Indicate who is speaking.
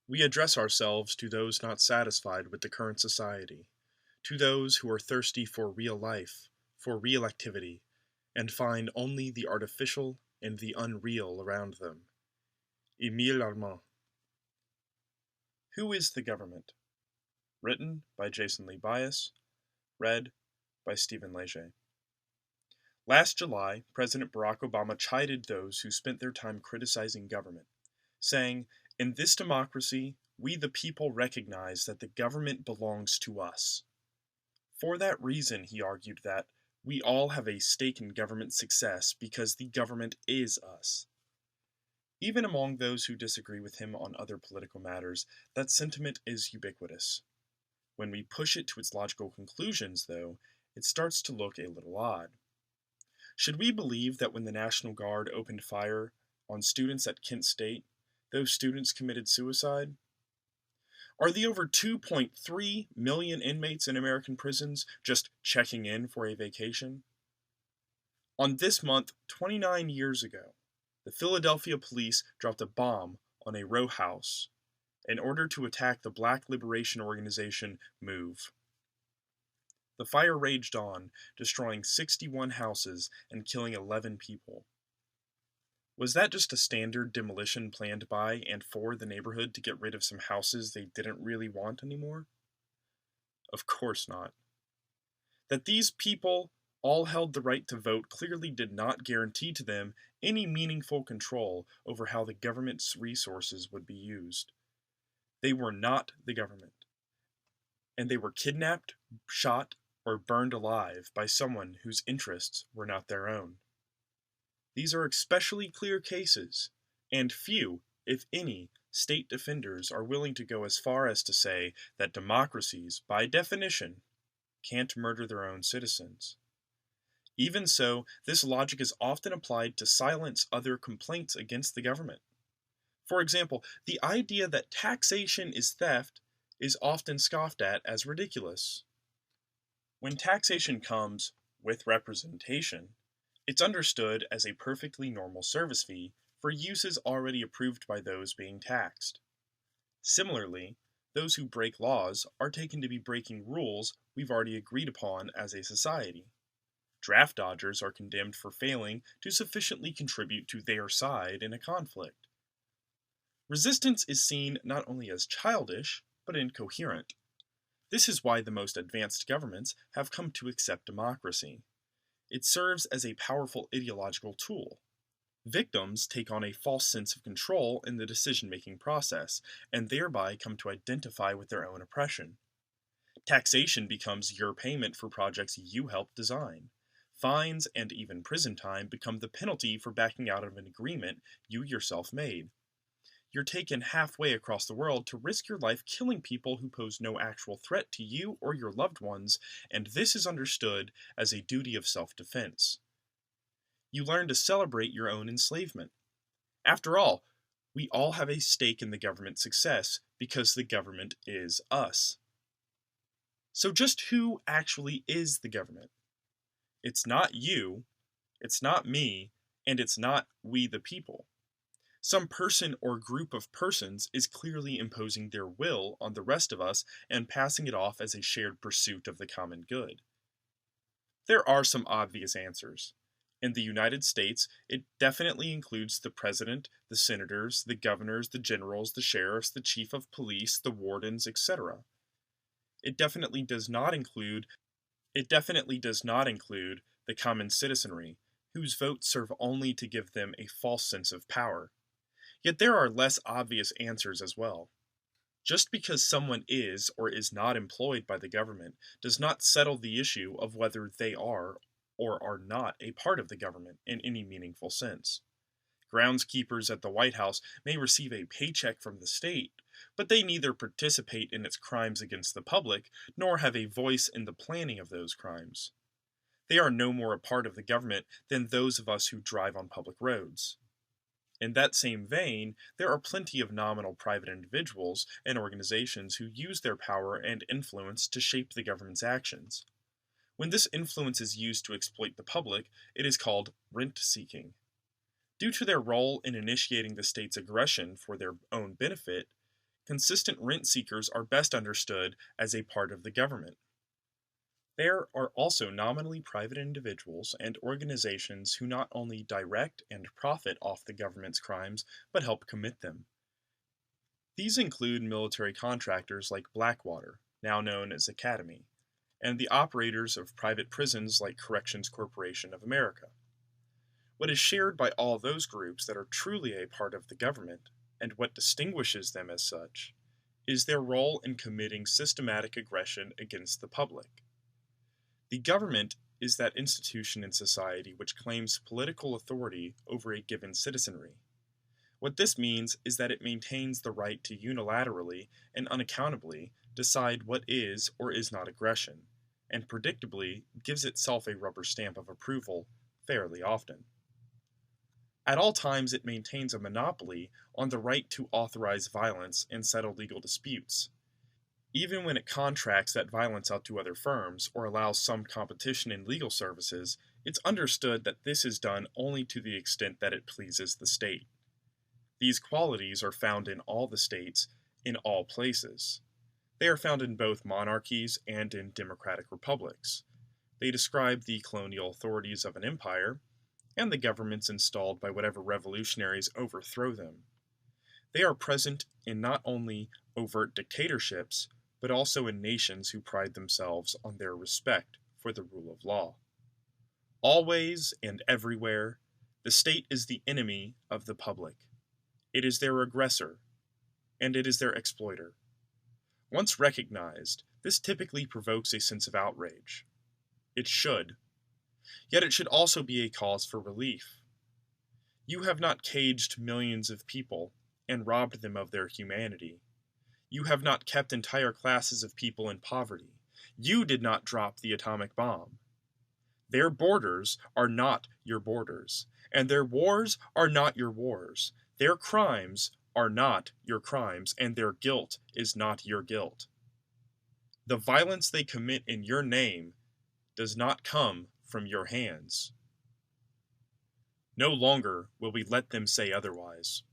Speaker 1: We address ourselves to those not satisfied with the current society, to those who are thirsty for real life, for real activity, and find only the artificial and the unreal around them. Émile Armand. Who is the government? Written by Jason Lee Byas, read by Stephen Leger. Last July, President Barack Obama chided those who spent their time criticizing government, saying, "In this democracy, we the people recognize that the government belongs to us." For that reason, he argued that we all have a stake in government success because the government is us. Even among those who disagree with him on other political matters, that sentiment is ubiquitous. When we push it to its logical conclusions, though, it starts to look a little odd. Should we believe that when the National Guard opened fire on students at Kent State, those students committed suicide? Are the over 2.3 million inmates in American prisons just checking in for a vacation? On this month, 29 years ago, the Philadelphia police dropped a bomb on a row house in order to attack the Black liberation organization MOVE. The fire raged on, destroying 61 houses and killing 11 people. Was that just a standard demolition planned by and for the neighborhood to get rid of some houses they didn't really want anymore? Of course not. That these people all held the right to vote clearly did not guarantee to them any meaningful control over how the government's resources would be used. They were not the government, and they were kidnapped, shot, or burned alive by someone whose interests were not their own. These are especially clear cases, and few, if any, state defenders are willing to go as far as to say that democracies, by definition, can't murder their own citizens. Even so, this logic is often applied to silence other complaints against the government. For example, the idea that taxation is theft is often scoffed at as ridiculous. When taxation comes with representation, it's understood as a perfectly normal service fee for uses already approved by those being taxed. Similarly, those who break laws are taken to be breaking rules we've already agreed upon as a society. Draft dodgers are condemned for failing to sufficiently contribute to their side in a conflict. Resistance is seen not only as childish, but incoherent. This is why the most advanced governments have come to accept democracy. It serves as a powerful ideological tool. Victims take on a false sense of control in the decision-making process, and thereby come to identify with their own oppression. Taxation becomes your payment for projects you helped design. Fines and even prison time become the penalty for backing out of an agreement you yourself made. You're taken halfway across the world to risk your life killing people who pose no actual threat to you or your loved ones, and this is understood as a duty of self-defense. You learn to celebrate your own enslavement. After all, we all have a stake in the government's success because the government is us. So just who actually is the government? It's not you, it's not me, and it's not we the people. Some person or group of persons is clearly imposing their will on the rest of us and passing it off as a shared pursuit of the common good. There are some obvious answers. In the United States, it definitely includes the president, the senators, the governors, the generals, the sheriffs, the chief of police, the wardens, etc. It definitely does not include the common citizenry, whose votes serve only to give them a false sense of power. Yet there are less obvious answers as well. Just because someone is or is not employed by the government does not settle the issue of whether they are or are not a part of the government in any meaningful sense. Groundskeepers at the White House may receive a paycheck from the state, but they neither participate in its crimes against the public nor have a voice in the planning of those crimes. They are no more a part of the government than those of us who drive on public roads. In that same vein, there are plenty of nominal private individuals and organizations who use their power and influence to shape the government's actions. When this influence is used to exploit the public, it is called rent-seeking. Due to their role in initiating the state's aggression for their own benefit, Consistent rent seekers are best understood as a part of the government. There are also nominally private individuals and organizations who not only direct and profit off the government's crimes, but help commit them. These include military contractors like Blackwater, now known as Academy, and the operators of private prisons like Corrections Corporation of America. What is shared by all those groups that are truly a part of the government, and what distinguishes them as such, is their role in committing systematic aggression against the public. The government is that institution in society which claims political authority over a given citizenry. What this means is that it maintains the right to unilaterally and unaccountably decide what is or is not aggression, and predictably gives itself a rubber stamp of approval fairly often. At all times, it maintains a monopoly on the right to authorize violence and settle legal disputes. Even when it contracts that violence out to other firms or allows some competition in legal services, it's understood that this is done only to the extent that it pleases the state. These qualities are found in all the states, in all places. They are found in both monarchies and in democratic republics. They describe the colonial authorities of an empire and the governments installed by whatever revolutionaries overthrow them. They are present in not only overt dictatorships, but also in nations who pride themselves on their respect for the rule of law. Always and everywhere, the state is the enemy of the public. It is their aggressor, and it is their exploiter. Once recognized, this typically provokes a sense of outrage. It should. Yet it should also be a cause for relief. You have not caged millions of people and robbed them of their humanity. You have not kept entire classes of people in poverty. You did not drop the atomic bomb. Their borders are not your borders, and their wars are not your wars. Their crimes are not your crimes, and their guilt is not your guilt. The violence they commit in your name does not come from your hands. No longer will we let them say otherwise.